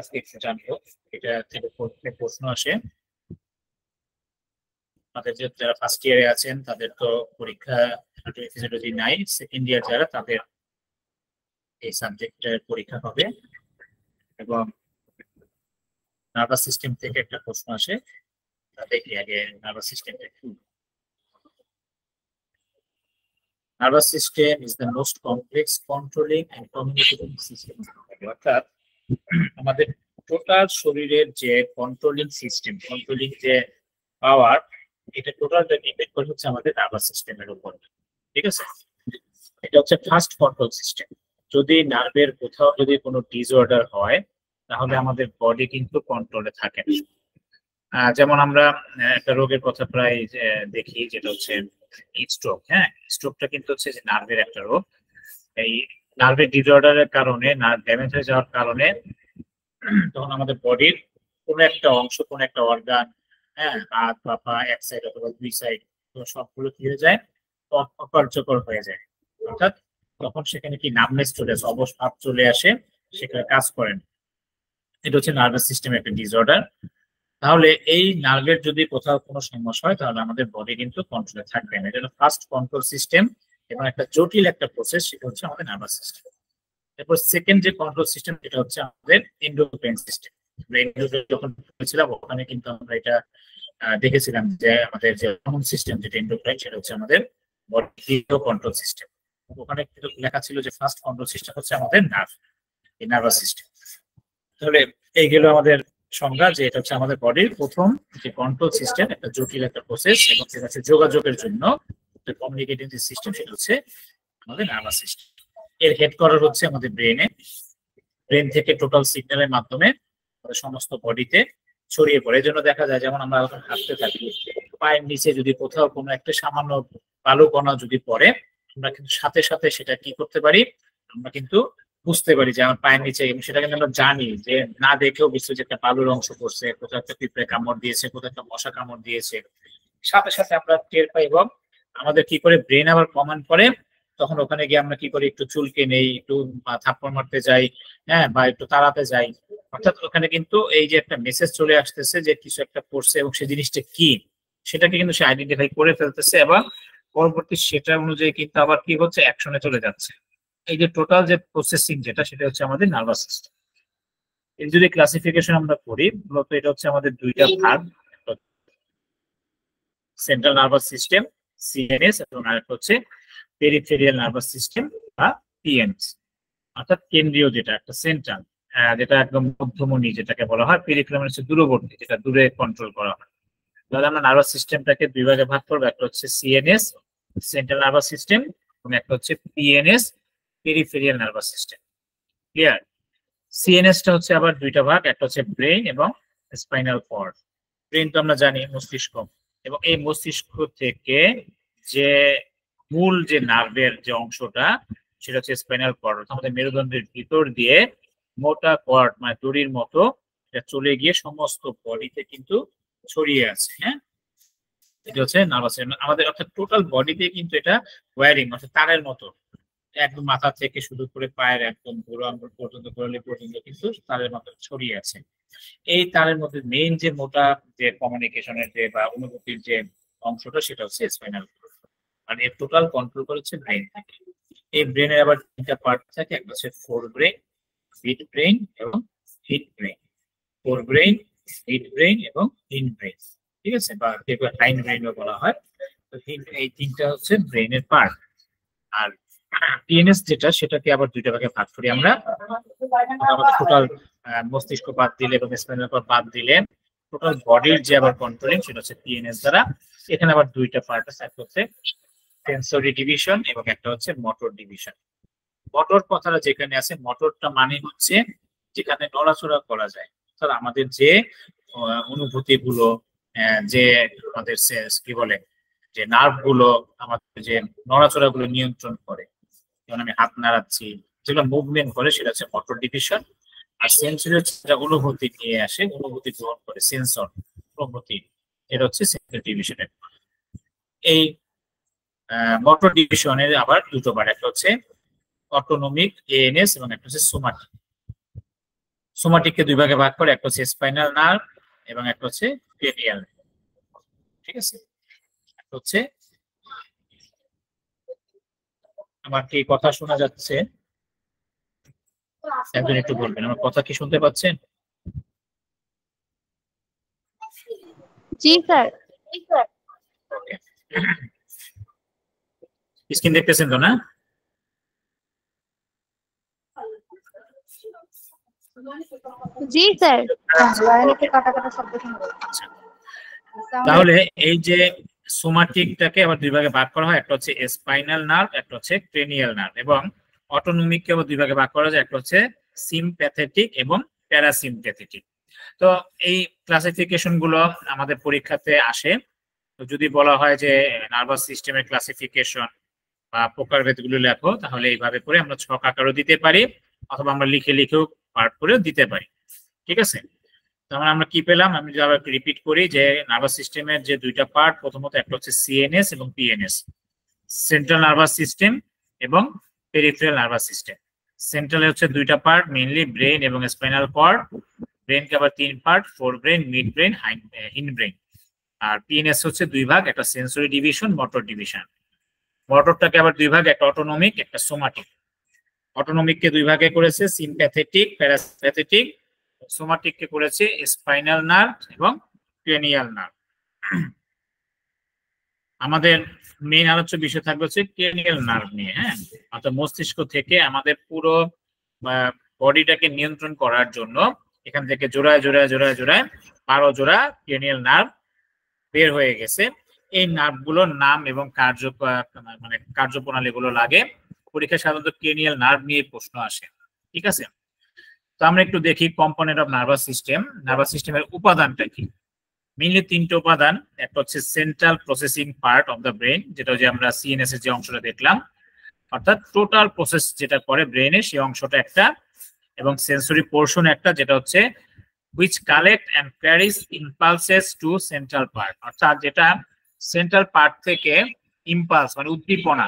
আজকে একটু জানবো, এটা থেকে প্রশ্ন আসে। আমাদের যারা ফার্স্ট ইয়ারে আছেন তাদের তো পরীক্ষা ফিজিওলজি নাই, সেকেন্ড ইয়ার যারা তাদের এই সাবজেক্টের পরীক্ষা হবে। এবং নার্ভাস সিস্টেম থেকে একটা প্রশ্ন আসে, দেখি আগে নার্ভাস সিস্টেমটা কি। Nervous system is the most complex controlling and communicating system. অর্থাৎ আমাদের টোটাল শরীরের যে কন্ট্রোলিং সিস্টেম, কন্ট্রোলিং যে পাওয়ার, এটা টোটালটা ডিপেন্ড করে হচ্ছে আমাদের নার্ভাস সিস্টেমের উপর। ঠিক আছে, এটা হচ্ছে ফার্স্ট কন্ট্রোল সিস্টেম। যদি নার্ভের কোথাও যদি কোনো ডিসঅর্ডার হয় তাহলে আমাদের বডি কিন্তু কন্ট্রোলে থাকে না। যেমন আমরা একটা রোগের কথা প্রায় দেখি, যেটা হচ্ছে স্ট্রোক। হ্যাঁ, স্ট্রোকটা কিন্তু হচ্ছে যে নার্ভের একটা রোগ। এই নার্ভের ডিসঅর্ডারের কারণে, নার্ভ ড্যামেজ হয়ে যাওয়ার কারণে তখন আমাদের বডির কোনো একটা অংশ, কোনো একটা অর্গান, হ্যাঁ, হাত বা পা এক সাইড অথবা দুই সাইড, তো সবগুলো কি হয়ে যায়, অকার্যকর হয়ে যায়। অর্থাৎ তখন সেখানে কি নামনেস চলে আসে, অবশ ভাব চলে আসে, সেখানে কাজ করেন। এটা হচ্ছে নার্ভাস সিস্টেমের একটা ডিসঅর্ডার। তাহলে এই নার্ভের যদি কোথাও কোনো সমস্যা হয় তাহলে আমাদের বডি কিন্তু কন্ট্রোলে থাকবে না। এটা হলো ফার্স্ট কন্ট্রোল সিস্টেম এবং একটা জটিল একটা প্রসেস, সেটা হচ্ছে আমাদের নার্ভাস সিস্টেম। এরপর সেকেন্ড যে কন্ট্রোল সিস্টেম, এটা হচ্ছে আমাদের এন্ডোক্রাইন সিস্টেম। যখন ছিলাম ওখানে কিন্তু আমরা এটা দেখেছিলাম যে আমাদের যে হরমোন সিস্টেম, যেটা এন্ডোক্রাইন, সেটা হচ্ছে আমাদের বডির কন্ট্রোল সিস্টেম। ওখানে কিন্তু লেখা ছিল যে ফার্স্ট কন্ট্রোল সিস্টেম হচ্ছে আমাদের নার্ভ, এই নার্ভাস সিস্টেম। তাহলে এই গেল আমাদের সংজ্ঞা, যে এটা হচ্ছে আমাদের বডির প্রথম যে কন্ট্রোল সিস্টেম, একটা জটিল একটা প্রসেস, এবং সেটা হচ্ছে যোগাযোগের জন্য কমিউনিকেটিং যে সিস্টেম, সেটা হচ্ছে আমাদের নার্ভাস সিস্টেম। এর হেডকোয়ার্টার হচ্ছে আমাদের ব্রেনে। ব্রেন থেকে টোটাল সিগন্যালের মাধ্যমে সমস্ত বডিতে ছড়িয়ে পড়ে। এই জন্য দেখা যায়, যেমন আমরা যখন হাঁটতে থাকি, পায়ের নিচে যদি কোথাও কোনো একটা সামান্য বালু কণা যদি পড়ে, আমরা কিন্তু সাথে সাথে সেটা কি করতে পারি, আমরা কিন্তু বুঝতে পারি যে আমার পায়ের নিচে, এবং সেটা কিন্তু আমরা জানি যে না দেখেও বুঝতে, যে একটা বালুর অংশ পড়ছে, কোথাও একটা পিঁপড়ে কামড় দিয়েছে, কোথাও একটা মশা কামড় দিয়েছে, সাথে সাথে আমরা টের পাই। এবং আমাদের কি করে ব্রেন আবার কমান্ড করে, তখন ওখানে গিয়ে আমরা কি করি, একটু চুলকে নেই, একটু থাপ্পড় মারতে যাই, হ্যাঁ, বা একটু তাড়াতে যাই। অর্থাৎ ওখানে কিন্তু এই যে একটা মেসেজ চলে আসতেছে যে কিছু একটা করছে, এবং সেই জিনিসটা কি সেটাকে কিন্তু সে আইডেন্টিফাই করে ফেলতেছে, এবং পরবর্তী সেটা অনুযায়ী কিন্তু আবার কি হচ্ছে, অ্যাকশনে চলে যাচ্ছে। এই যে টোটাল যে প্রসেসিং যেটা, সেটা হচ্ছে আমাদের নার্ভাস সিস্টেম। এর যদি ক্লাসিফিকেশন আমরা করি, মূলত এটা হচ্ছে আমাদের দুইটা ভাগ, সেন্ট্রাল নার্ভাস সিস্টেম সিএনএস, এবং আরেকটা হচ্ছে পেরিফেরিয়াল নার্ভাস সিস্টেম বা পিএনএস। অর্থাৎ কেন্দ্রীয় যেটা, একটা সেন্ট্রাল, যেটা একদম মধ্যমণি যেটাকে বলা হয়, পেরিফেরিয়াল মানে হচ্ছে দূরবর্তী, যেটা দূরে কন্ট্রোল করা হয়। তাহলে আমরা নার্ভাস সিস্টেমটাকে দুই ভাগে ভাগ করবো, একটা হচ্ছে সিএনএস সেন্ট্রাল নার্ভাস সিস্টেম, এবং একটা হচ্ছে PNS peripheral nervous system. Clear? সিএনএসটা হচ্ছে আবার দুইটা ভাগ, একটা হচ্ছে ব্রেন এবং স্পাইনাল কর্ড। ব্রেন তো আমরা জানি মস্তিষ্ক, এবং এই মস্তিষ্ক থেকে যে মূল যে নার্ভের যে অংশটা, সেটা হচ্ছে স্পাইনাল কর্ড। আমাদের মেরুদণ্ডের ভিতর দিয়ে মোটা কর্ড, মানে দড়ির মতো, এটা চলে গিয়ে সমস্ত বডিতে কিন্তু ছড়িয়ে আছে। হ্যাঁ, এটা হচ্ছে নার্ভাস সিস্টেম আমাদের, অর্থাৎ টোটাল বডিতে কিন্তু এটা ওয়্যারিং, অর্থাৎ তারের মতো, একদম মাথা থেকে শুরু করে পায়ের একদম বুড়ো আঙ্গুল পর্যন্ত, গোড়ালি পর্যন্ত কিন্তু তারের মতো ছড়িয়ে আছে। এই তারের মধ্যে মেইন যে মোটা যে কমিউনিকেশনের যে বা অনুভূতির যে অংশটা, সেটা হচ্ছে স্পাইনাল কর্ড। আর এর টোটাল কন্ট্রোল করে হচ্ছে ব্রেন থাকে। এই ব্রেনের আবার তিনটা পার্ট থাকে, একটা হচ্ছে ফোর ব্রেন, মিড ব্রেন এবং hind brain. Fore brain, mid brain এবং হিন্ড ব্রেন। ঠিক আছে, বা হাইন্ড ব্রেনও বলা হয়। তো এই তিনটা হচ্ছে ব্রেনের পার্ট। আর পিএনএস যেটা, সেটাকে আবার দুইটা ভাগে ভাগ করি আমরা। আমাদের টোটাল মস্তিষ্ক বাদ দিলে এবং স্পাইনাল কর্ড বাদ দিলে টোটাল বডির যে আবার কন্ট্রোলিং, সেটা হচ্ছে পিএনএস দ্বারা। এখানে আবার দুইটা পার্ট আছে, একটা হচ্ছে সেন্সরি ডিভিশন এবং একটা হচ্ছে মোটর ডিভিশন। মোটর কথাটা যেখানে আছে, মোটরটা মানে হচ্ছে যেখানে নড়াচড়া করা যায়, অর্থাৎ আমাদের যে অনুভূতি গুলো, যে আমাদের কি বলে, যে নার্ভ গুলো আমাদের যে নড়াচড়া গুলো নিয়ন্ত্রণ করে, যেমন আমি হাত নাড়াচ্ছি, যেগুলো মুভমেন্ট করে, সেটা হচ্ছে মোটর ডিভিশন। আর সেন্সরি হচ্ছে যেটা অনুভূতি নিয়ে আসে, অনুভূতি গ্রহণ করে, সেন্সর অনুভূতি, এটা হচ্ছে সেন্সরি ডিভিশনের। এই মোটর ডিভিশনের আবার দুটো পার্ট, একটা হচ্ছে অটোনমিক এএনএস এবং একটা হচ্ছে সোমাটিক। সোমাটিককে দুই ভাগে ভাগ করে, একটা হচ্ছে স্পাইনাল নার্ভ এবং একটা হচ্ছে ক্রেনিয়াল। ঠিক আছে, একটা হচ্ছে, আমার কি কথা শোনা যাচ্ছে? একজন একটু বলবেন আমার কথা কি শুনতে পাচ্ছেন? জি স্যার। ওকে, স্ক্রিন দেখতেছেন তো না? জি স্যার। তাহলে এই যে সোমাটিকটাকে আবার দুই ভাগে ভাগ করা হয়, একটা হচ্ছে স্পাইনাল নার্ভ, একটা হচ্ছে ক্রেনিয়াল নার্ভ, এবং অটোনমিককে আবার দুই ভাগে ভাগ করা যায়, একটা হচ্ছে সিমপ্যাথেটিক এবং প্যারাসিমপ্যাথেটিক। তো এই ক্লাসিফিকেশন গুলো আমাদের পরীক্ষাতে আসে। তো যদি বলা হয় যে নার্ভাস সিস্টেমের ক্লাসিফিকেশন বা প্রকারভেদ গুলো লেখো, তাহলে এইভাবে করে আমরা ছক আকারও দিতে পারি, অথবা আমরা লিখে লিখেও পার্ট করেও দিতে পারি। ঠিক আছে, তাহলে আমরা কি পেলাম? আমি যদি আবার রিপিট করি যে নার্ভাস সিস্টেমের যে দুইটা পার্ট, প্রথমত একটা হচ্ছে সিএনএস এবং পিএনএস, সেন্ট্রাল নার্ভাস সিস্টেম এবং পেরিফেরাল নার্ভাস সিস্টেম। সেন্ট্রালে হচ্ছে দুইটা পার্ট, মেইনলি ব্রেন এবং স্পাইনাল কর্ড। ব্রেনকে আবার তিন part, fore brain, mid brain, hind brain. আর পিএনএস হচ্ছে দুই ভাগ, একটা সেন্সরি ডিভিশন, মোটর ডিভিশন। মোটরটাকে আবার দুই ভাগ, একটা অটোনমিক, একটা সোমাটিক। অটোনমিককে দুই ভাগে করেছে সিমপ্যাথেটিক, প্যারাসিম্প্যাথেটিক। সোমাটিককে করেছে স্পাইনাল নার্ভ এবং ক্রেনিয়াল নার্ভ। আমাদের মেইন আলোচ্য বিষয় থাকবে হচ্ছে ক্রেনিয়াল নার্ভ নিয়ে। হ্যাঁ, অর্থাৎ মস্তিষ্ক থেকে আমাদের পুরো বডিটাকে নিয়ন্ত্রণ করার জন্য এখান থেকে জোড়ায় জোড়ায় জোড়ায় জোড়ায় 12 জোড়া ক্রেনিয়াল নার্ভ বের হয়ে গেছে। এই নার্ভগুলোর নাম এবং কার্যপ্রণালী গুলো লাগে পরীক্ষায়। সাধারণত ক্রেনিয়াল নার্ভ নিয়ে প্রশ্ন আসে। ঠিক আছে, তো আমরা একটু দেখি component of nervous system. Nervous সিস্টেমের উপাদানটা কি? মেইনলি তিনটে উপাদান। একটা হচ্ছে central processing part of the brain, যেটা যে আমরা সিএনএস এর যে অংশটা দেখলাম, অর্থাৎ টোটাল প্রসেস যেটা করে ব্রেনে, সেই অংশটা একটা, এবং সেন্সরি পোর্শন একটা, যেটা হচ্ছে which collect and carries impulses to central part, অর্থাৎ যেটা সেন্ট্রাল পার্ট থেকে ইম্পালস মানে উদ্দীপনা,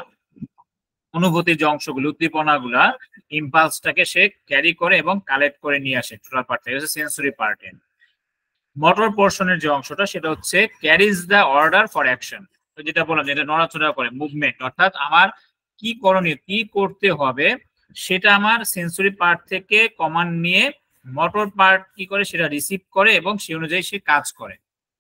অনুভূতি যে অংশগুলো, উদ্দীপনাগুলা, ইম্পালসটাকে সে ক্যারি করে এবং কালেক্ট করে নিয়ে আসে টোটাল পার্ট থেকে, সেন্সরি পার্টে। মোটর পোর্শনের যে অংশটা, সেটা হচ্ছে carries the order for action, তো যেটা বললাম, যেটা নড়াচড়া করে, মুভমেন্ট, অর্থাৎ আমার কি করণীয়, কি করতে হবে, সেটা আমার সেন্সরি পার্ট থেকে কমান্ড নিয়ে মোটর পার্ট কি করে, সেটা রিসিভ করে এবং সেই অনুযায়ী সে কাজ করে।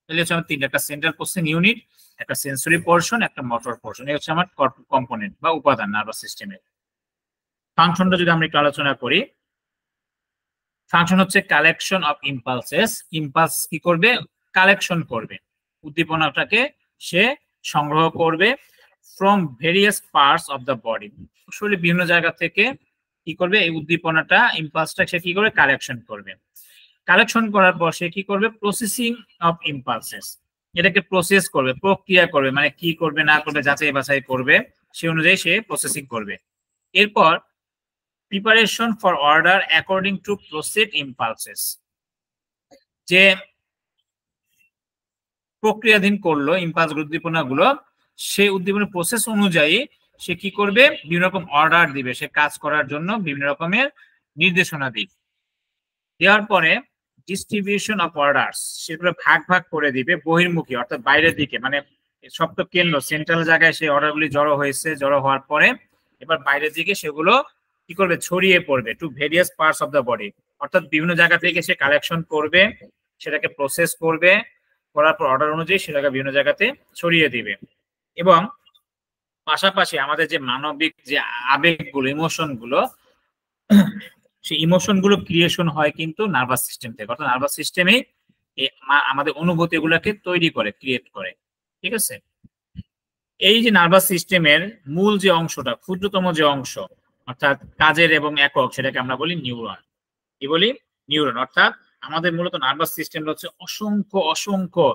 তাহলে হচ্ছে আমার তিনটা, একটা সেন্ট্রাল প্রসেসিং ইউনিট, একটা সেন্সরি পোর্শন, একটা মোটর পোর্শন। এই হচ্ছে আমার কম্পোনেন্ট বা উপাদান নার্ভাস সিস্টেমের। ফাংশনটা যদি আমরা একটু আলোচনা করি, ফাংশন হচ্ছে কালেকশন অফ ইম্পালসেস। ইম্পালস কি করবে? কালেকশন করবে, উদ্দীপনাটাকে সে সংগ্রহ করবে from various parts of the body. শরীরের বিভিন্ন জায়গা থেকে কি করবে? এই উদ্দীপনাটা, ইম্পালসটা সে কি করবে? কালেকশন করবে। কালেকশন করার পর সে কি করবে? প্রসেসিং অফ ইম্পালসেস, এটাকে প্রসেস করবে, প্রক্রিয়া করবে, মানে কি করবে না করবে যাচাই বাছাই করবে, সে অনুযায়ী সে প্রসেসিং করবে। এরপর preparation for order according to proceed impulses, যে প্রক্রিয়াধীন করলো ইম্পালস উদ্দীপনা গুলো, সেই উদ্দীপনা প্রসেস অনুযায়ী সে কি করবে? বিভিন্ন রকম অর্ডার দিবে, সে কাজ করার জন্য বিভিন্ন রকমের নির্দেশনা দিবে। দেওয়ার পরে ডিস্ট্রিবিউশন অফ অর্ডার্স, সেগুলো ভাগ ভাগ করে দিবে বহির্মুখী, অর্থাৎ বাইরের দিকে, মানে সপ্ত কেন্দ্র সেন্ট্রাল জায়গায় সেই অর্ডারগুলি জড়ো হয়েছে, জড়ো হওয়ার পরে এবার বাইরের দিকে সেগুলো কি করবে? ছড়িয়ে পড়বে to various parts of the body, অর্থাৎ বিভিন্ন জায়গা থেকে সে কালেকশন করবে, সেটাকে প্রসেস করবে, করার পর অর্ডার অনুযায়ী সেটাকে বিভিন্ন জায়গাতে ছড়িয়ে দিবে। এবং পাশাপাশি আমাদের যে মানবিক যে আবেগগুলো, ইমোশন গুলো, সেই ইমোশন গুলো ক্রিয়েশন হয় কিন্তু নার্ভাস সিস্টেম থেকে, অর্থাৎ নার্ভাস সিস্টেমে আমাদের অনুভূতি গুলাকে তৈরি করে, ক্রিয়েট করে। ঠিক আছে, এই যে নার্ভাস সিস্টেমের মূল যে অংশটা, ক্ষুদ্রতম যে অংশ, অর্থাৎ কাজের এবং একক, সেটাকে আমরা বলি নিউরন। কি বলি? নিউরন। অর্থাৎ আমাদের মূলত নার্ভাস সিস্টেম হচ্ছে অসংখ্য অসংখ্য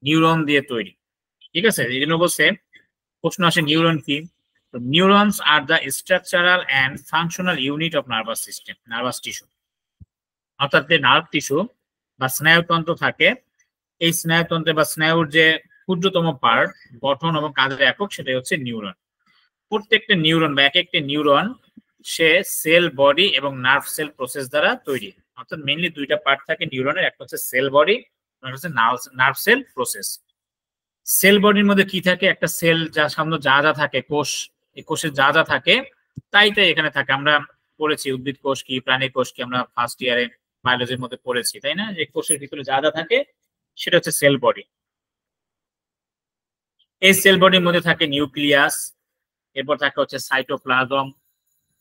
নিউরন দিয়ে তৈরি। ঠিক আছে, এই জন্য বলছে, প্রশ্ন আসে নিউরন কি? Neurons are the structural and functional unit of nervous system, nervous tissue. অর্থাৎ যে নার্ভ টিস্যু বা স্নায়ুতন্ত্র থাকে, এই স্নায়ুতন্ত্রে বা স্নায়ুর যে ক্ষুদ্রতম পার্ট, গঠন এবং কাজের একক, সেটাই হচ্ছে নিউরন। প্রত্যেকটা নিউরন বা এক একটা নিউরন সে সেল, বডি এবং নার্ভ সেল প্রসেস দ্বারা তৈরি। অর্থাৎ মেইনলি দুইটা পার্ট থাকে নিউরনের, একটা হচ্ছে সেল বডি, একটা হচ্ছে নার্ভ সেল প্রসেস। সেল বডির মধ্যে কি থাকে, একটা সেল যা সামনে যা যা থাকে কোষ, এই কোষে যা যা থাকে তাই তাই এখানে থাকে। আমরা পড়েছি উদ্ভিদ কোষ কি, প্রাণী কোষ কি, আমরা ফার্স্ট ইয়ারে বায়োলজির মধ্যে পড়েছি, তাই না, যে কোষের ভিতরে যা যা থাকে সেটা হচ্ছে সেল বডি। এই সেল বডির মধ্যে থাকে নিউক্লিয়াস, এরপর থাকে হচ্ছে সাইটোপ্লাজম।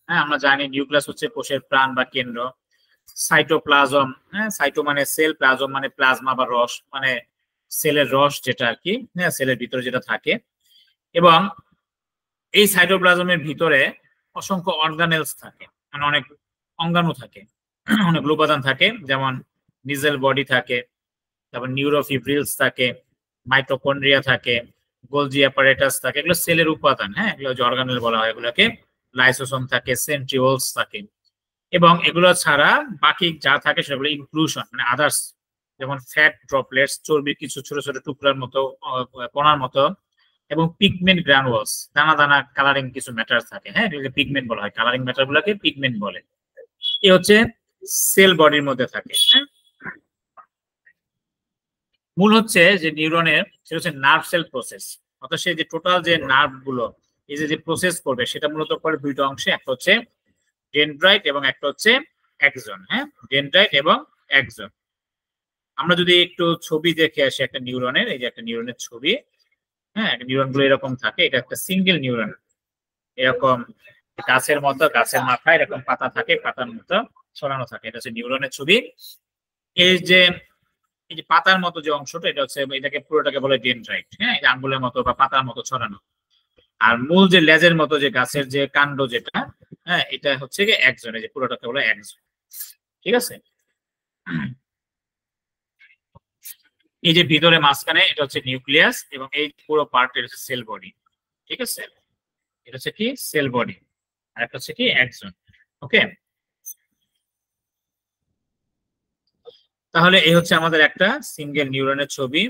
হ্যাঁ, আমরা জানি নিউক্লিয়াস হচ্ছে কোষের প্রাণ বা কেন্দ্র। সাইটোপ্লাজম, হ্যাঁ, সাইটো মানে সেল, প্লাজম মানে প্লাজমা বা রস, মানে সেলের রস যেটা আর কি, হ্যাঁ, সেলের ভিতরে যেটা থাকে। এবং এই সাইটোপ্লাজমের ভিতরে অসংখ্য অর্গানেলস থাকে, মানে অনেক অঙ্গাণু থাকে, অনেক উপাদান থাকে, যেমন নিজেল বডি থাকে, তারপর নিউরোফিব্রিলস থাকে, মাইটোকন্ড্রিয়া থাকে, গোলজি অ্যাপারেটাস থাকে, এগুলো সেলের উপাদান। হ্যাঁ, এগুলো যে অর্গানেল বলা হয় এগুলোকে। লাইসোসোম থাকে, সেন্ট্রিওলস থাকে। এবং এগুলো ছাড়া বাকি যা থাকে সেগুলো ইনক্লুশন, মানে আদার্স, যেমন ফ্যাট ড্রপলেটস, চর্বির কিছু ছোট ছোট টুকরার মতো, কণার মতো, এবং পিগমেন্ট গ্রানুলস, দানা দানা কালারিং কিছু ম্যাটার থাকে। হ্যাঁ, এগুলোকে পিগমেন্ট বলা হয়, কালারিং ম্যাটার গুলোকে পিগমেন্ট বলে। এ হচ্ছে সেল বডির মধ্যে থাকে। হ্যাঁ, মূল হচ্ছে যে নিউরনের, সেটা হচ্ছে নার্ভ সেল প্রসেস, অর্থাৎ সে যে টোটাল যে নার্ভ গুলো এই যে প্রসেস করবে সেটা মূলত করে দুইটা অংশে, একটা হচ্ছে ডেনড্রাইট এবং একটা হচ্ছে অ্যাক্সন। হ্যাঁ, ডেনড্রাইট এবং অ্যাক্সন। আমরা যদি একটু ছবি দেখে আসি একটা নিউরনের, এই যে একটা নিউরনের ছবি। হ্যাঁ, নিউরন গুলো এরকম থাকে, এটা একটা সিঙ্গেল নিউরন, এরকম গাছের মতো, গাছের মাথায় এরকম পাতা থাকে, পাতার মতো ছড়ানো থাকে, এটা হচ্ছে নিউরনের ছবি। এই যে পাতার মতো যে অংশটা, এটা হচ্ছে, এটাকে পুরোটাকে বলে ডেনড্রাইট। হ্যাঁ, এই আঙ্গুলের মতো বা পাতার মতো ছড়ানো। আর মূল যে লেজের মতো যে গাছের যে কাণ্ড যেটা, হ্যাঁ, এটা হচ্ছে কি অ্যাক্সন, এই যে পুরোটাকে বলে অ্যাক্সন। ঠিক আছে, এই যে ভিতরে মাঝখানে এটা হচ্ছে নিউক্লিয়াস, এবং এই পুরো পার্ট এটা হচ্ছে সেল বডি। ঠিক আছে, এটা হচ্ছে কি সেল বডি, আর একটা হচ্ছে কি অ্যাক্সন। ওকে, তাহলে এই হচ্ছে আমাদের একটা সিঙ্গেল নিউরনের ছবি।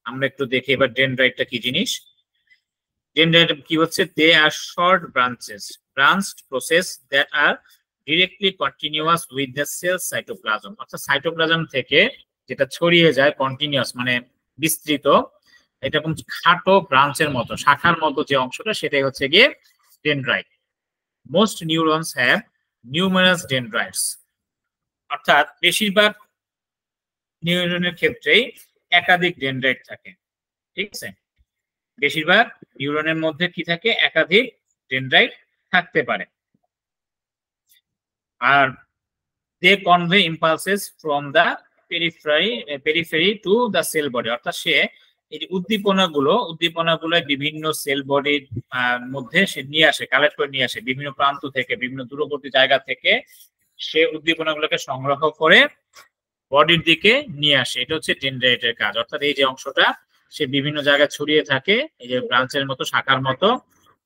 আমরা একটু দেখি এবার ডেনড্রাইটটা কি জিনিস। ডেনড্রাইট কি হচ্ছে, they are short branched process that are directly continuous with the cell cytoplasm, অর্থাৎ সাইটোপ্লাজম থেকে যেটা ছড়িয়ে যায় কন্টিনিউয়াস মানে বিস্তৃত, এরকম খাটো ব্রাঞ্চের মতো, শাখার মতো যে অংশটা, সেটাই হচ্ছে গিয়ে dendrite. Most neurons have numerous dendrites, অর্থাৎ বেশিরভাগ নিউরনের ক্ষেত্রেই একাধিক ডেনড্রাইট থাকে। ঠিক আছে, বেশিরভাগ নিউরনের মধ্যে কি থাকে, একাধিক ডেনড্রাইট থাকতে পারে। আর they convey impulses from the periphery to the cell body, অর্থাৎ সে এই উদ্দীপনাগুলো বিভিন্ন সেল বডির মধ্যে সে নিয়ে আসে, কালেক্ট করে নিয়ে আসে, বিভিন্ন প্রান্ত থেকে, বিভিন্ন দূরবর্তী জায়গা থেকে সে উদ্দীপনাগুলোকে সংগ্রহ করে বডির দিকে নিয়ে আসে। এটা হচ্ছে ডেনড্রাইটের কাজ। অর্থাৎ এই যে অংশটা সে বিভিন্ন জায়গায় ছড়িয়ে থাকে, এই যে ব্রাঞ্চের মতো, শাখার মতো,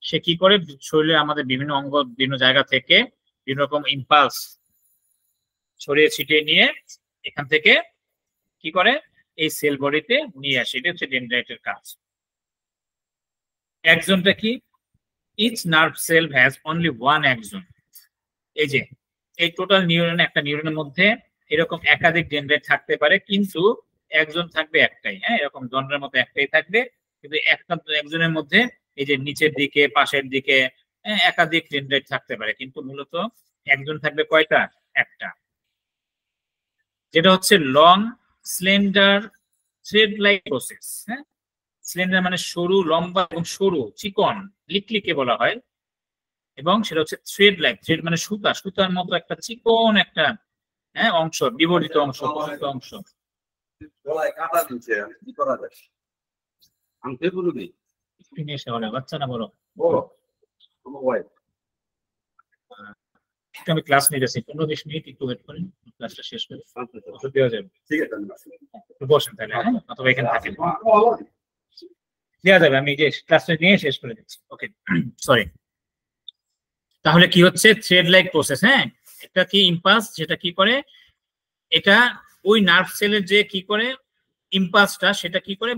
সে কি করে শরীরে আমাদের বিভিন্ন অঙ্গ বিভিন্ন জায়গা থেকে বিভিন্ন রকম ইম্পালস ছড়িয়ে ছিটিয়ে নিয়ে এখান থেকে কি করে এই সেল বডিতে নিয়ে আসে। এটা হচ্ছে ডেনড্রাইটের কাজ। অ্যাক্সনটা কি, each nerve cell has only one axon. এই যে এই টোটাল নিউরন, একটা নিউরনের মধ্যে এরকম একাধিক ডেনড্রাইট থাকতে পারে, কিন্তু একজন থাকবে একটাই। হ্যাঁ, এরকম যন্ত্রের মতো একটাই থাকবে, কিন্তু একটা একজনের মধ্যে এই যে নিচের দিকে, পাশের দিকে একাধিক ডেনড্রাইট থাকতে পারে, কিন্তু মূলত একজন থাকবে কয়টা, একটা। যেটা হচ্ছে long slender thread like process. হ্যাঁ, স্লেন্ডার মানে সরু, লম্বা এবং সরু, চিকন, লিকলিকে বলা হয়। এবং সেটা হচ্ছে থ্রেড লাইক, থ্রেড মানে সুতা, সুতার মতো একটা চিকন একটা অংশ, বিবর্ধিত অংশ, অংশ। বাচ্চা না বড়, আমি ক্লাস নিতেছি, 15-20 মিনিট একটু ওয়েট করেন, ক্লাসটা শেষ করে ওষুধ দেওয়া যাবে। ঠিক আছে, বসেন তাহলে, অথবা এখানে থাকেন, দেওয়া যাবে। আমি যে ক্লাসটা নিয়ে শেষ করে দিচ্ছি। ওকে, সরি। তাহলে কি হচ্ছে থ্রেড লাইক প্রসেস। হ্যাঁ, এটা কি ইম্পালস, যেটা কি করে, এটা ওই নার্ভ সেলের যে কি করে ইম্পালসটা, সেটা কি করে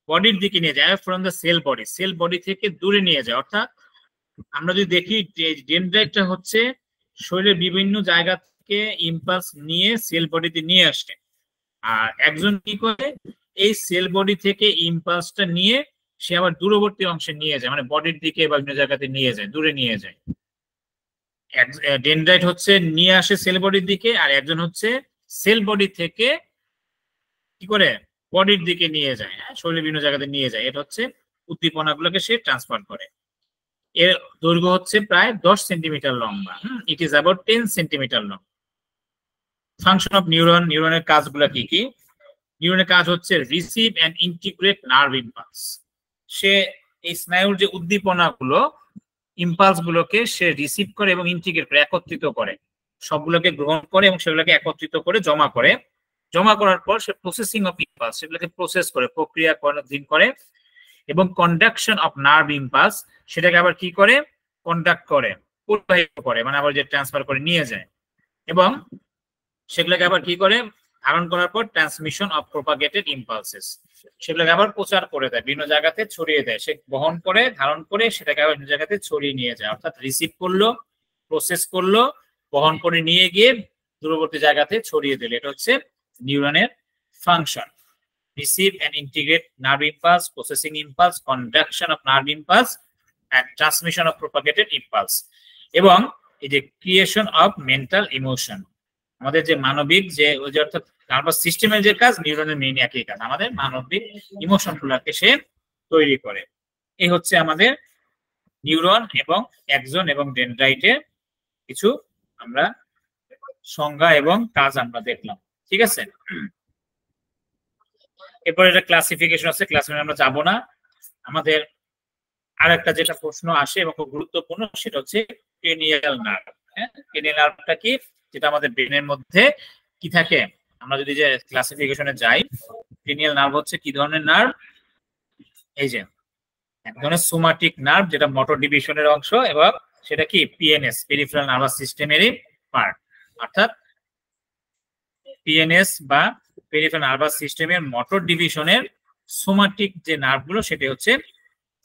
বডির দিকে নিয়ে যায়, from the sell body, sell body থেকে দূরে নিয়ে যায়। অর্থাৎ আমরা যদি দেখি ডেনড্রাইটটা হচ্ছে শরীরের বিভিন্ন জায়গা থেকে ইম্পালস নিয়ে সেল বডিতে নিয়ে আসে, আর একজন কি করে এই সেল বডি থেকে ইম্পালসটা নিয়ে সে আবার দূরবর্তী অংশে নিয়ে যায়, মানে বডির দিকে বা বিভিন্ন জায়গাতে নিয়ে যায়, দূরে নিয়ে যায়। ডেনড্রাইট হচ্ছে নিয়ে আসে সেল বডির দিকে, আর একজন হচ্ছে সেল বডি থেকে কি করে বডির দিকে নিয়ে যায়, শরীরের বিভিন্ন জায়গাতে নিয়ে যায়। এটা হচ্ছে উদ্দীপনাগুলোকে সে ট্রান্সফার করে। এর দৈর্ঘ্য হচ্ছে প্রায় 10 সেন্টিমিটার লম্বা। It is about 10 centimetre long. Function of neuron, নিউরনের কাজগুলো কি কি? নিউরনের কাজ হচ্ছে receive and integrate nerve impulse. সে এই স্নায়ুর যে উদ্দীপনাগুলো, ইম্পালস গুলোকে সে রিসিভ করে এবং ইন্টিগ্রেট করে, একত্রিত করে, সবগুলোকে গ্রহণ করে এবং সেগুলোকে একত্রিত করে জমা করে। জমা করার পর সে প্রসেসিং অফ ইম্পালস, সেগুলোকে প্রসেস করে, প্রক্রিয়াকরণ করে, এবং কন্ডাকশন অফ নার্ভ ইম্পালস, সেটাকে আবার কি করে কন্ডাক্ট করে, প্রবাহিত করে, মানে আবার যে ট্রান্সফার করে নিয়ে যায়, এবং সেগুলোকে আবার কি করে ধারণ করার পর ট্রান্সমিশন অফ প্রপাগেটেড ইম্পালসেস, সেগুলোকে আবার প্রচার করে দেয়, বিভিন্ন জায়গাতে ছড়িয়ে দেয়। সে বহন করে, ধারণ করে, সেটাকে আবার বিভিন্ন জায়গাতে ছড়িয়ে নিয়ে যায়। অর্থাৎ রিসিভ করলো, প্রসেস করলো, বহন করে নিয়ে গিয়ে দূরবর্তী জায়গাতে ছড়িয়ে দিল। এটা হচ্ছে নিউরনের function. Receive and integrate nerve impulse, processing impulse, conduction of nerve impulse and transmission of propagated impulse. এবং এই যে ক্রিয়েশন অফ মেন্টাল ইমোশন, আমাদের যে মানবিক যে ওই যে অর্থাৎ নার্ভাস সিস্টেমের যে কাজ, নিউরনের মেইন একই কাজ, আমাদের মানবিক ইমোশন গুলাকে সে তৈরি করে। এই হচ্ছে আমাদের নিউরন এবং অ্যাক্সন এবং ডেনড্রাইটের কিছু আমরা সংজ্ঞা এবং কাজ আমরা দেখলাম। ঠিক আছে, এরপর এটা ক্লাসিফিকেশন আছে, ক্লাসিফিকেশন আমরা যাব না। আমাদের আরেকটা যেটা প্রশ্ন আসে এবং খুব গুরুত্বপূর্ণ, সেটা হচ্ছে ক্রেনিয়াল নার্ভ। হ্যাঁ, ক্রেনিয়াল নার্ভটা কি? যেটা আমাদের ব্রেনের মধ্যে কি থাকে, আমরা যদি যে ক্লাসিফিকেশনে যাই, ক্রেনিয়াল নার্ভ হচ্ছে কি ধরনের নার্ভ? এই যে এক ধরনের সোমাটিক নার্ভ, যেটা মোটর ডিভিশনের অংশ, এবং সেটা কি পিএনএস, পেরিফেরাল নার্ভাস সিস্টেমেরই পার্ট। অর্থাৎ পিএনএস বা পেরিফেরাল নার্ভাস সিস্টেমের মোটর ডিভিশনের সোমাটিক যে নার্ভগুলো, সেটা হচ্ছে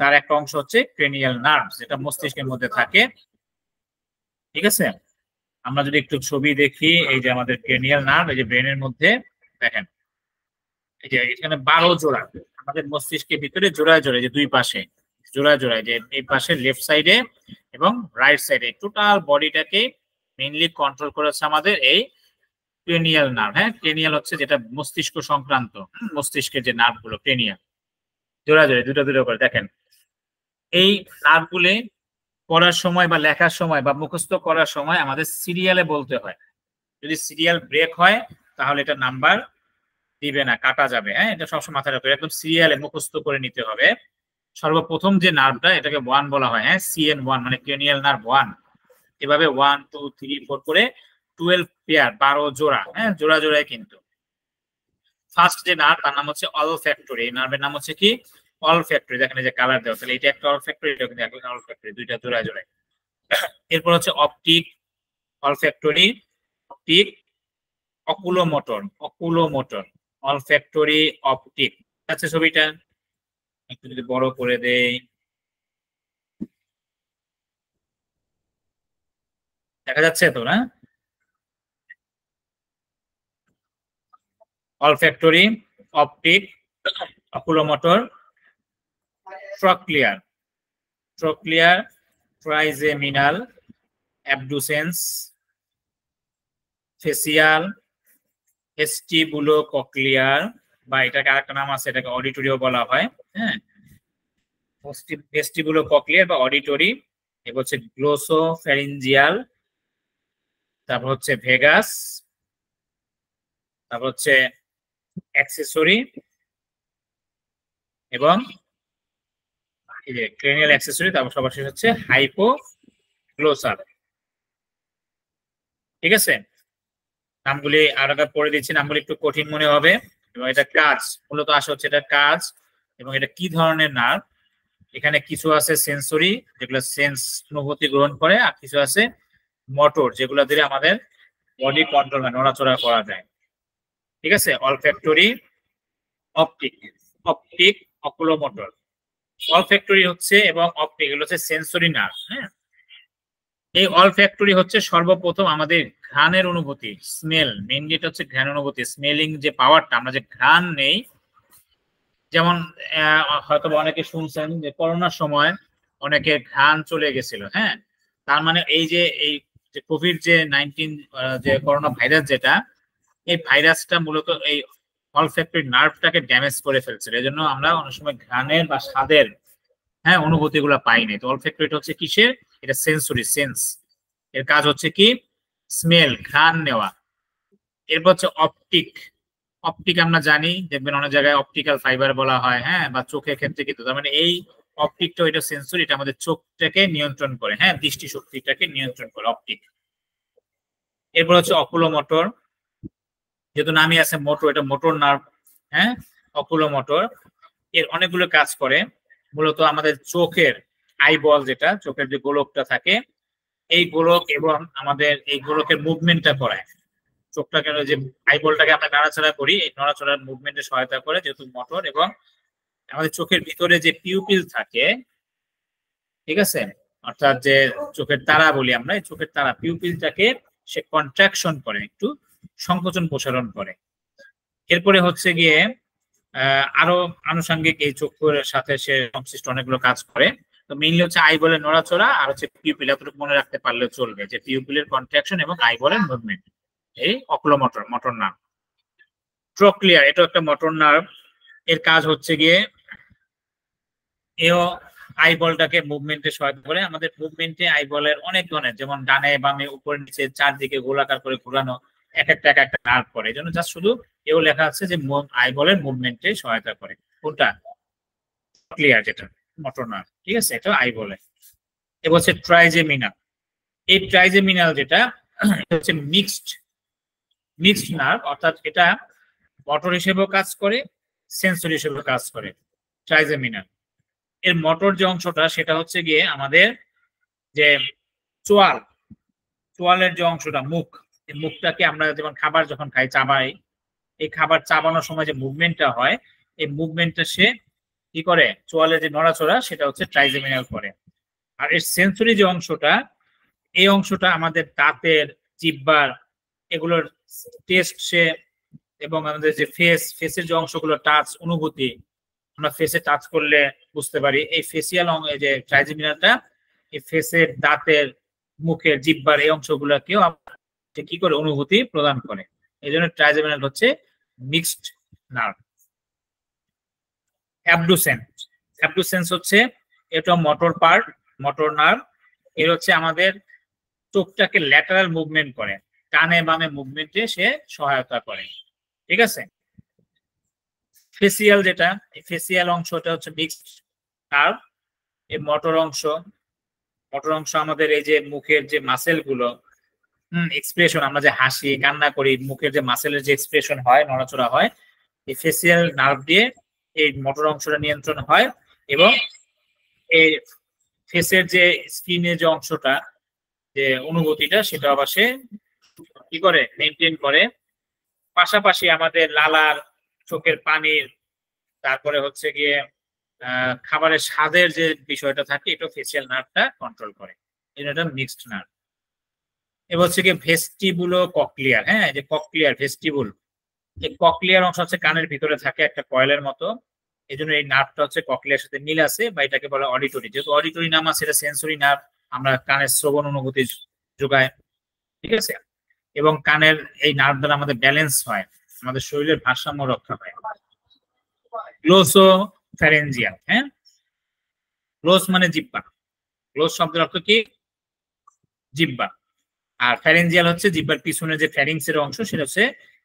তার একটা অংশ হচ্ছে ক্রেনিয়াল নার্ভ, যেটা মস্তিষ্কের মধ্যে থাকে। ঠিক আছে, আমরা যদি একটু ছবি দেখি, এই যে আমাদের ক্রেনিয়াল নার্ভ, এই যে ব্রেনের মধ্যে দেখেন, এই যে এখানে 12 জোড়া, আমাদের মস্তিষ্কের ভিতরে জোড়ায় জোড়ায়, যে দুই পাশে জোড়ায় জোড়ায়, যে এই পাশে লেফট সাইডে এবং রাইট সাইডে, টোটাল বডিটাকে মেইনলি কন্ট্রোল করেছে আমাদের এই ক্রেনিয়াল নার্ভ। হ্যাঁ, ক্রেনিয়াল হচ্ছে যেটা মস্তিষ্ক সংক্রান্ত, মস্তিষ্কের যে নার্ভ গুলো ক্রেনিয়াল, জোড়া জোড়া দুটো দুটো করে দেখেন। এই নার্ভগুলি পড়ার সময় বা লেখার সময় বা মুখস্থ করার সময় আমাদের সিরিয়ালে বলতে হয়। যদি সিরিয়াল ব্রেক হয় তাহলে এটা নাম্বার দিবে না, কাটা যাবে। হ্যাঁ, এটা সবসময় মাথায় রাখবে, একদম সিরিয়ালে মুখস্থ করে নিতে হবে। সর্বপ্রথম যে নার্ভটা, এটাকে 1 বলা হয়। হ্যাঁ, CN1 মানে ক্রেনিয়াল নার্ভ 1। এভাবে 1 2 3 4 করে 12 পেয়ার, 12 জোড়া। হ্যাঁ, জোড়া জোড়ায় কিন্তু। ফার্স্ট যে নার্ভ, তার নাম হচ্ছে অলফ্যাক্টরি। এই নার্ভের নাম হচ্ছে কি অলফ্যাক্টরি। দেখেন এই যে কালার দেওয়া, তাহলে এটা একটা অলফ্যাক্টরি, এটা কিন্তু একটা অলফ্যাক্টরি, দুইটা জোড়া জোড়ায়। এরপর হচ্ছে optic, olfactory, optic, oculomotor, oculomotor, olfactory, optic. আচ্ছা, ছবিটা একটু যদি বড় করে দেই, দেখা যাচ্ছে তো না? Olfactory, optic, oculomotor, trochlear, trochlear, trigeminal, abducens, facial, vestibulocochlear, বা এটাকে আরেকটা নাম আছে, এটাকে অডিটরিও বলা হয়। হ্যাঁ, ভেস্টিবুলোকক্লিয়ার বা অডিটরি। এবার হচ্ছে গ্লোসোফ্যারিঞ্জিয়াল, তারপর হচ্ছে ভেগাস, তারপর হচ্ছে অ্যাক্সেসরি, এবং এই যে ক্রেনিয়াল অ্যাক্সেসরি, তারপর সবার শেষ হচ্ছে হাইপোগ্লোসাল। ঠিক আছে, নামগুলি আর একবার পড়ে দিচ্ছি, নামগুলি একটু কঠিন মনে হবে। এবং এটা কাজ, মূলত আসা হচ্ছে এটা কাজ, এবং এটা কি ধরনের নার্ভ। এখানে কিছু আছে সেন্সরি, যেগুলো সেন্স, অনুভূতি গ্রহণ করে, আর কিছু আছে মোটর, যেগুলো দিয়ে আমাদের বডি কন্ট্রোল, নড়াচড়া করা যায়। ঠিক আছে, olfactory, optic, optic, oculomotor. Olfactory হচ্ছে এবং অপটিক, এগুলো হচ্ছে সেন্সরি নার্ভ। হ্যাঁ, এই অলফ্যাক্টরি হচ্ছে সর্বপ্রথম আমাদের ঘ্রাণের অনুভূতি, স্মেল, মেইনলি এটা হচ্ছে ঘ্রাণ অনুভূতি, স্মেলিং যে পাওয়ারটা, আমরা যে ঘ্রাণ নেই। যেমন হয়তো অনেকে শুনছেন যে করোনার সময় অনেকে ঘ্রাণ চলে গেছিল, হ্যাঁ। তার মানে এই যে কোভিড যে 19 যে করোনা ভাইরাস, যেটা এই ভাইরাসটা মূলত এই অলফ্যাক্টরি নার্ভটাকে ড্যামেজ করে ফেলছিল। এই জন্য আমরা অনেক সময় ঘ্রাণের বা স্বাদের, হ্যাঁ, অনুভূতি গুলা পাই নাই। তো অলফ্যাক্টরি হচ্ছে কিসের? এটা সেন্সরি, সেন্স। এর কাজ হচ্ছে কি? স্মেল, ঘ্রাণ নেওয়া। এরপর হচ্ছে অপটিক। অপটিক আমরা জানি, দেখবেন অনেক জায়গায় অপটিক্যাল ফাইবার বলা হয়, হ্যাঁ, বা চোখের ক্ষেত্রে কিন্তু, তার মানে এই অপটিকটা, এটা সেন্সরি, এটা আমাদের চোখটাকে নিয়ন্ত্রণ করে, হ্যাঁ, দৃষ্টি শক্তিটাকে নিয়ন্ত্রণ করে অপটিক। এরপর হচ্ছে অকুলোমোটর, যেহেতু নামই আছে মোটর, এটা মোটর নার্ভ, হ্যাঁ, অকুলোমোটর। এর অনেকগুলো কাজ করে। মূলত আমাদের চোখের আইবল, যেটা চোখের যে গোলকটা থাকে, এই গোলক এবং আমাদের এই গোলকের মুভমেন্টটা করায়। চোখটাকে, যে আইবলটাকে আমরা নাড়াচাড়া করি, এই নড়াচড়ার মুভমেন্টে সহায়তা করে যেহেতু মোটর। এবং আমাদের চোখের ভিতরে যে পিউপিল থাকে, ঠিক আছে, অর্থাৎ যে চোখের তারা বলি আমরা, এই চোখের তারা পিউপিলটাকে সে কন্ট্রাকশন করে, একটু সংকোচন প্রসারণ করে। এরপরে হচ্ছে গিয়ে আরো আনুষঙ্গিক এই চোখের সাথে সে সংশ্লিষ্ট অনেকগুলো কাজ করে। তো মেইনলি হচ্ছে আইবলের নড়াচড়া আর হচ্ছে পিউপিল, এতটুকু মনে রাখতে পারলে চলবে, যে পিউপিলের কন্ট্রাকশন এবং আইবলের মুভমেন্ট, এই অকুলোমোটর, মোটর নার্ভ। ট্রোক্লিয়ার, এটা একটা মোটর নার্ভ। এর কাজ হচ্ছে গিয়ে এও আইবলটাকে মুভমেন্টে সহায়তা করে। আমাদের মুভমেন্টে আইবলের অনেক ধরনের, যেমন ডানে বামে উপরে নিচে চারদিকে গোলাকার করে ঘোরানো, এক একটা নার্ভ করে। এই জন্য জাস্ট শুধু এও লেখা আছে যে আইবলের মুভমেন্টে সহায়তা করে। কোনটা? ক্লিয়ার, যেটা মোটর নার্ভ, ঠিক আছে, এটা আইবলে। এবার হচ্ছে ট্রাইজেমিনাল। এই ট্রাইজেমিনাল যেটা হচ্ছে মিক্সড নার্ভ, অর্থাৎ এটা মোটর হিসেবেও কাজ করে, সেন্সরি হিসেবেও কাজ করে। ট্রাইজেমিনাল এর মোটর যে অংশটা, সেটা হচ্ছে গিয়ে আমাদের যে চোয়ালের যে অংশটা, মুখ, এই মুখটাকে আমরা যেমন খাবার যখন খাই, চাবাই, এই খাবার চাবানোর সময় যে মুভমেন্টটা হয়, এই মুভমেন্টটা সে কি করে? চোয়ালের যে নড়াচড়া, সেটা হচ্ছে ট্রাইজেমিনাল করে। আর এর সেন্সরি যে অংশটা, এই অংশটা আমাদের দাঁতের, জিহ্বার, এগুলোর টেস্ট সে, এবং আমাদের যে ফেসের যে অংশগুলো, টাচ অনুভূতি, আমরা ফেসে টাচ করলে বুঝতে পারি। এই ফেসিয়াল যে ট্রাইজেমিনালটা, এই ফেসের, দাঁতের, মুখের, জিহ্বার এই অংশগুলোকেও কি করে? অনুভূতি প্রদান করে। এই জন্য ট্রাইজেমিনাল হচ্ছে মিক্সড নার্ভ। অ্যাবডুসেন্স হচ্ছে, এটা মোটর পার্ট, মোটর নার্ভ। এর হচ্ছে আমাদের চোখটাকে ল্যাটারাল মুভমেন্ট করে, ডানে বামে মুভমেন্টে সে সহায়তা করে, ঠিক আছে। ফেসিয়াল, যেটা ফেসিয়াল অংশটা হচ্ছে মিক্সড নার্ভ। এই মোটর অংশ আমাদের এই যে মুখের যে মাসেল গুলো, এক্সপ্রেশন, আমরা যে হাসি কান্না করি, মুখের যে মাসেলের যে এক্সপ্রেশন হয়, নড়াচড়া হয়, এই ফেসিয়াল নার্ভ দিয়ে এই মোটর অংশটা নিয়ন্ত্রণ হয়। এবং এই ফেসের যে স্কিনের যে অংশটা, যে অনুভূতিটা, সেটা আবার সে কি করে? মেনটেন করে। পাশাপাশি আমাদের লালার, চোখের পানির, তারপরে হচ্ছে গিয়ে খাবারের স্বাদের যে বিষয়টা থাকে, এটা ফেসিয়াল নার্ভটা কন্ট্রোল করে। এটা মিক্সড নার্ভ। এবার হচ্ছে গিয়ে ভেস্টিবুলো ককলিয়ার। হ্যাঁ, যে ককলিয়ার, ভেস্টিবুল, এই ককলিয়ার অংশ হচ্ছে কানের ভিতরে থাকে একটা কয়েলের মতো। এই জন্য এই নার্ভটা হচ্ছে ককলিয়ার সাথে মিল আছে, বা এটাকে বলে অডিটরি। যেহেতু অডিটরি নাম আছে, এটা সেন্সরি নার্ভ, আমরা কানের শ্রবণ অনুভূতি যোগায়, ঠিক আছে। এবং কানের এই নার্ভ দ্বারা আমাদের ব্যালেন্স হয়, আমাদের শরীরের ভারসাম্য রক্ষা হয়। গ্লোসোফ্যারেঞ্জিয়াল, হ্যাঁ, গ্লোস মানে জিহ্বা, গ্লোস শব্দের অর্থ কি? জিহ্বা। আর ফ্যারেঞ্জিয়াল হচ্ছে জিহ্বার পিছনে যে ফ্যারিংস এর অংশ, সেটা হচ্ছে,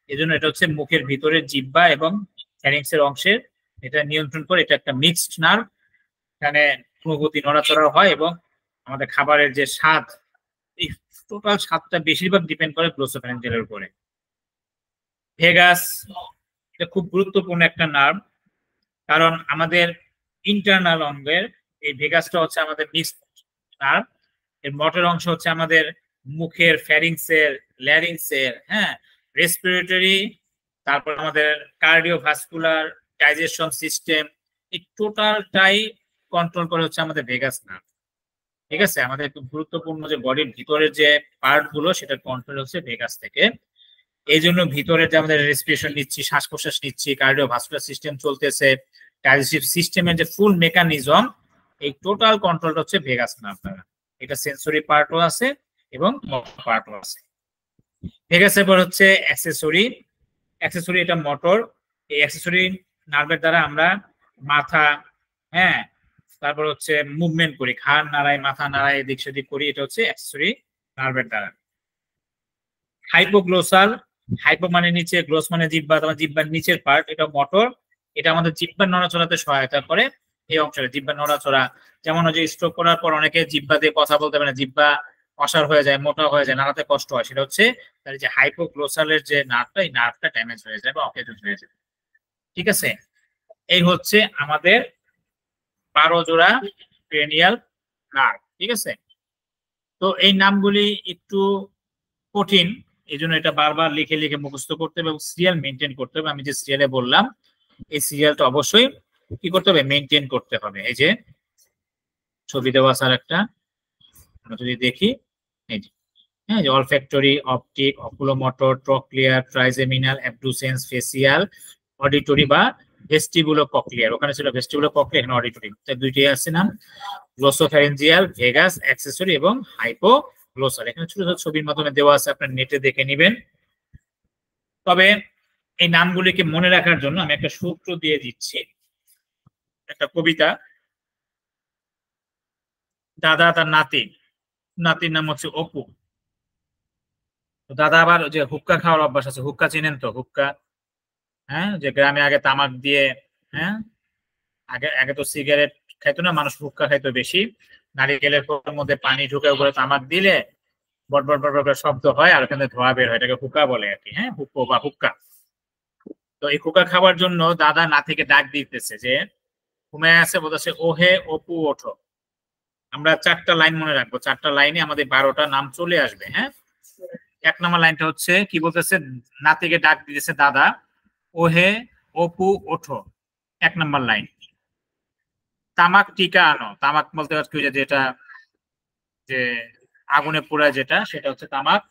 এই জন্য এটা হচ্ছে মুখের ভিতরের জিহ্বা এবং ফ্যারিংস এর অংশের, এটা নিয়ন্ত্রণ করে। এটা একটা মিক্সড নার্ভ, এখানে অনুভূতি, নড়াচড়া হয়, এবং আমাদের খাবারের যে স্বাদ, এই টোটাল স্বাদটা বেশিরভাগ ডিপেন্ড করে গ্লোসোফ্যারেঞ্জিয়ালের উপরে। ভেগাস, এটা খুব গুরুত্বপূর্ণ একটা নার্ভ, কারণ আমাদের ইন্টারনাল অঙ্গের এই ভেগাসটা হচ্ছে আমাদের মিক্সড নার্ভ। এর মোটর অংশ হচ্ছে আমাদের মুখের, ফ্যারিংসের, ল্যারিংসের, হ্যাঁ, রেসপিরেটরি, তারপর আমাদের কার্ডিওভাস্কুলার, ডাইজেশন সিস্টেম, এই টোটালটাই কন্ট্রোল করে হচ্ছে আমাদের ভেগাস নার্ভ। ঠিক আছে, আমাদের খুব গুরুত্বপূর্ণ যে বডির ভিতরের যে পার্ট গুলো সেটা কন্ট্রোল হচ্ছে ভেগাস থেকে। এই জন্য ভিতরে যে আমাদের রেসপিরেশন নিচ্ছি, শ্বাস প্রশ্বাস নিচ্ছি, কার্ডিওভাস্কুলার সিস্টেম চলতেছে, ডাইজেস্টিভ সিস্টেমের যে ফুল মেকানিজম, এই টোটাল কন্ট্রোলটা হচ্ছে ভেগাস নার্ভ দ্বারা। এটা সেন্সরি পার্টও আছে এবং পার্টও আছে। ভেগাসের পর হচ্ছে অ্যাক্সেসরি। অ্যাক্সেসরি এটা মোটর। এই অ্যাক্সেসরি নার্ভের দ্বারা আমরা মাথা, হ্যাঁ, তারপর হচ্ছে মুভমেন্ট করি, ঘাড় নাড়াই, মাথা নাড়াই, এদিক সেদিক করি, এটা হচ্ছে অ্যাক্সেসরি নার্ভের দ্বারা। হাইপোগ্লোসাল, হাইপো মানে নিচে, গ্লোস মানে জিহ্বা, তোমার জিহ্বার নিচের পার্ট, এটা মোটর। এটা আমাদের জিহ্বার নড়াচড়াতে সহায়তা করে। এই অংশে জিহ্বার নড়াচড়া, যেমন ওই যে স্ট্রোক করার পর অনেকে জিহ্বা দিয়ে কথা বলতে পারে না, জিহ্বা অসাড় হয়ে যায়, মোটা হয়ে যায়, নাড়াতে কষ্ট হয়, সেটা হচ্ছে তার যে হাইপোগ্লোসালের যে নার্ভটা, এই নার্ভটা ড্যামেজ হয়ে যায় বা অকেজ হয়ে যায়। ঠিক আছে, এই হচ্ছে আমাদের 12 জোড়া ক্রেনিয়াল নার্ভ। ঠিক আছে, তো এই নামগুলি একটু কঠিন, এই জন্য এটা বারবার লিখে লিখে মুখস্থ করতে হবে এবং সিরিয়াল মেনটেন করতে হবে। আমি যে সিরিয়ালে বললাম, এই সিরিয়ালটা অবশ্যই কি করতে হবে, মেনটেন করতে হবে। এই যে ছবি দেওয়া আছে একটা, আমরা যদি দেখি, এই যে, হ্যাঁ, যে olfactory, optic, oculomotor, trochlear, trigeminal, abducens, facial, auditory বা ভেস্টিবুলো কক্লিয়ার। ওখানে ছিল ভেস্টিবুলো কক্লিয়ার, এখানে অডিটরি। তাই দুইটাই আছে নাম, গ্লোসোফ্যারিঞ্জিয়াল, ভেগাস, অ্যাক্সেসরি এবং হাইপোগ্লোসাল। এখানে ছোট ছোট ছবির মাধ্যমে দেওয়া আছে, আপনার নেটে দেখে নেবেন। তবে এই নামগুলিকে মনে রাখার জন্য আমি একটা সূত্র দিয়ে দিচ্ছি, একটা কবিতা। দাদা তার নাতি, নাতির নাম হচ্ছে অপু। দাদা আবার যে হুক্কা খাওয়ার অভ্যাস আছে, হুক্কা চিনেন তো, হুক্কা, হ্যাঁ, যে গ্রামে আগে তামাক দিয়ে, হ্যাঁ, আগে আগে তো সিগারেট খাইতো না মানুষ, হুক্কা খাইতো বেশি। নারিকেলের কোড়ার মধ্যে পানি ঢুকে উপরে তামাক দিলে বট বট বট বট শব্দ হয় আর ওখানে ধোঁয়া বের হয়, এটাকে হুক্কা বলে আর কি, হ্যাঁ, হুক্কো বা হুক্কা। তো এই হুক্কা খাওয়ার জন্য দাদা নাতিকে ডাক দিতেছে, যে ঘুমায় আছে, বলতেছে ওহে অপু ওঠো। আমরা 4টা লাইন মনে রাখবো, 4টা লাইনে আমাদের 12টা নাম চলে আসবে। হ্যাঁ, 1 নম্বর লাইনটা হচ্ছে কি বলতেছে, নাতিকে ডাক দিতেছে দাদা, ওহে অপু ওঠো, 1 নম্বর লাইন। তামাক টিকা আনো, তামাক বলতে হচ্ছে যেটা যে আগুনে পোড়ায় যেটা, সেটা হচ্ছে তামাক।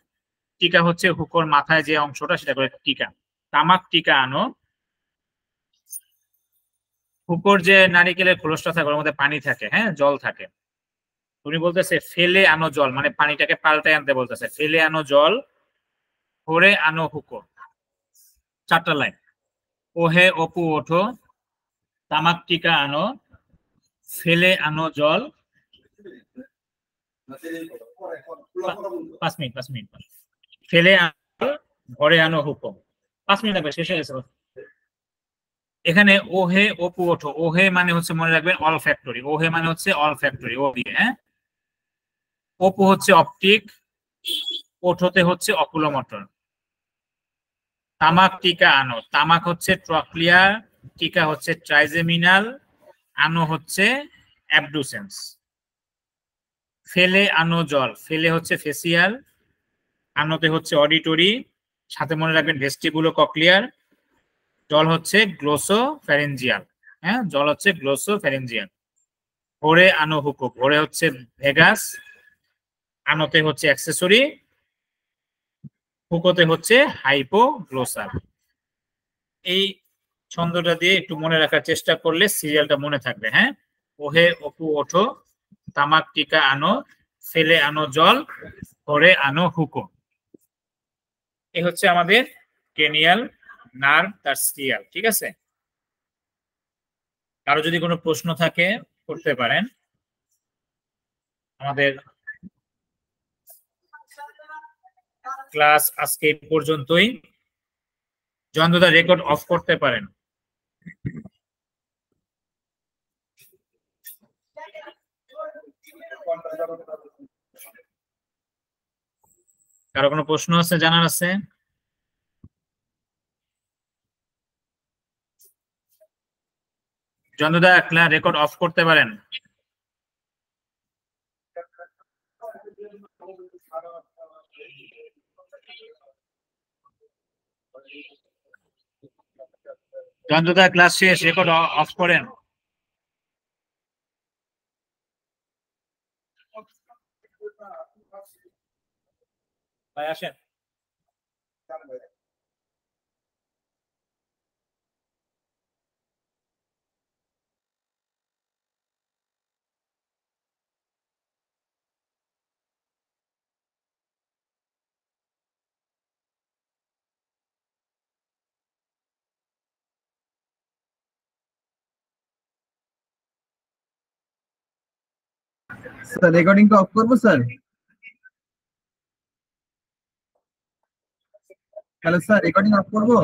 টিকা হচ্ছে হুকোর মাথায় যে অংশটা, সেটা করে টিকা। তামাক টিকা আনো। হুকোর যে নারিকেলের খোলসটা থাকে, ওর মধ্যে পানি থাকে, হ্যাঁ, জল থাকে। উনি বলতেছে ফেলে আনো জল, মানে পানিটাকে পাল্টায় আনতে বলতেছে, ফেলে আনো জল, ভরে আনো হুকো। 4টা লাইন। ওহে অপু ওঠো, তামাক টিকা আনো, ফেলে আনো জল, 5 মিনিট, ফেলে আনো, ভরে আনো হুকুম। 5 মিনিট লাগবে, শেষ হয়ে গেছে। এখানে ওহে অপু ওঠো, ওহে মানে হচ্ছে মনে রাখবেন অল ফ্যাক্টরি, ওহে মানে হচ্ছে অল ফ্যাক্টরি, ও দিয়ে, হ্যাঁ। অপু হচ্ছে অপটিক, ওঠোতে হচ্ছে অকুলোমোটর। তামাক টিকা আনো, তামাক হচ্ছে ট্রক্লিয়ার, টিকা হচ্ছে ট্রাইজেমিনাল, আনো হচ্ছে অ্যাবডুসেন্স। ফেলে আনো জল, ফেলে হচ্ছে ফেসিয়াল, আনোতে হচ্ছে অডিটরি, সাথে মনে রাখবেন ভেস্টিবুলো কক্লিয়ার, জল হচ্ছে গ্লোসো ফ্যারেঞ্জিয়াল, হ্যাঁ, জল হচ্ছে গ্লোসো ফ্যারেঞ্জিয়াল। ভরে আনো হুকো, ভরে হচ্ছে ভেগাস, আনোতে হচ্ছে অ্যাক্সেসরি, হুকোতে হচ্ছে হাইপোগ্লোসাল। এই ছন্দটা দিয়ে একটু মনে রাখার চেষ্টা করলে সিরিয়ালটা মনে থাকবে। হ্যাঁ, ওহে অপু ওঠো, তামাক টিকা আনো, ফেলে আনো জল, ভরে আনো হুকো। এই হচ্ছে আমাদের ক্রেনিয়াল নার্ভ, তার সিরিয়াল। ঠিক আছে, কারো যদি কোনো প্রশ্ন থাকে করতে পারেন। আমাদের ক্লাস আজকে এই পর্যন্তই। জয়ন্তদা রেকর্ড অফ করতে পারেন। কারো কোনো প্রশ্ন আছে, জানার আছে? জয়ন্তদা রেকর্ড অফ করতে পারেন। জয়ন্তদা ক্লাস শেষ, রেকর্ড অফ করেন। ভাই আসেন। স্যার রেকর্ডিংটা অফ করবো sir? Hello sir, recording of করবো?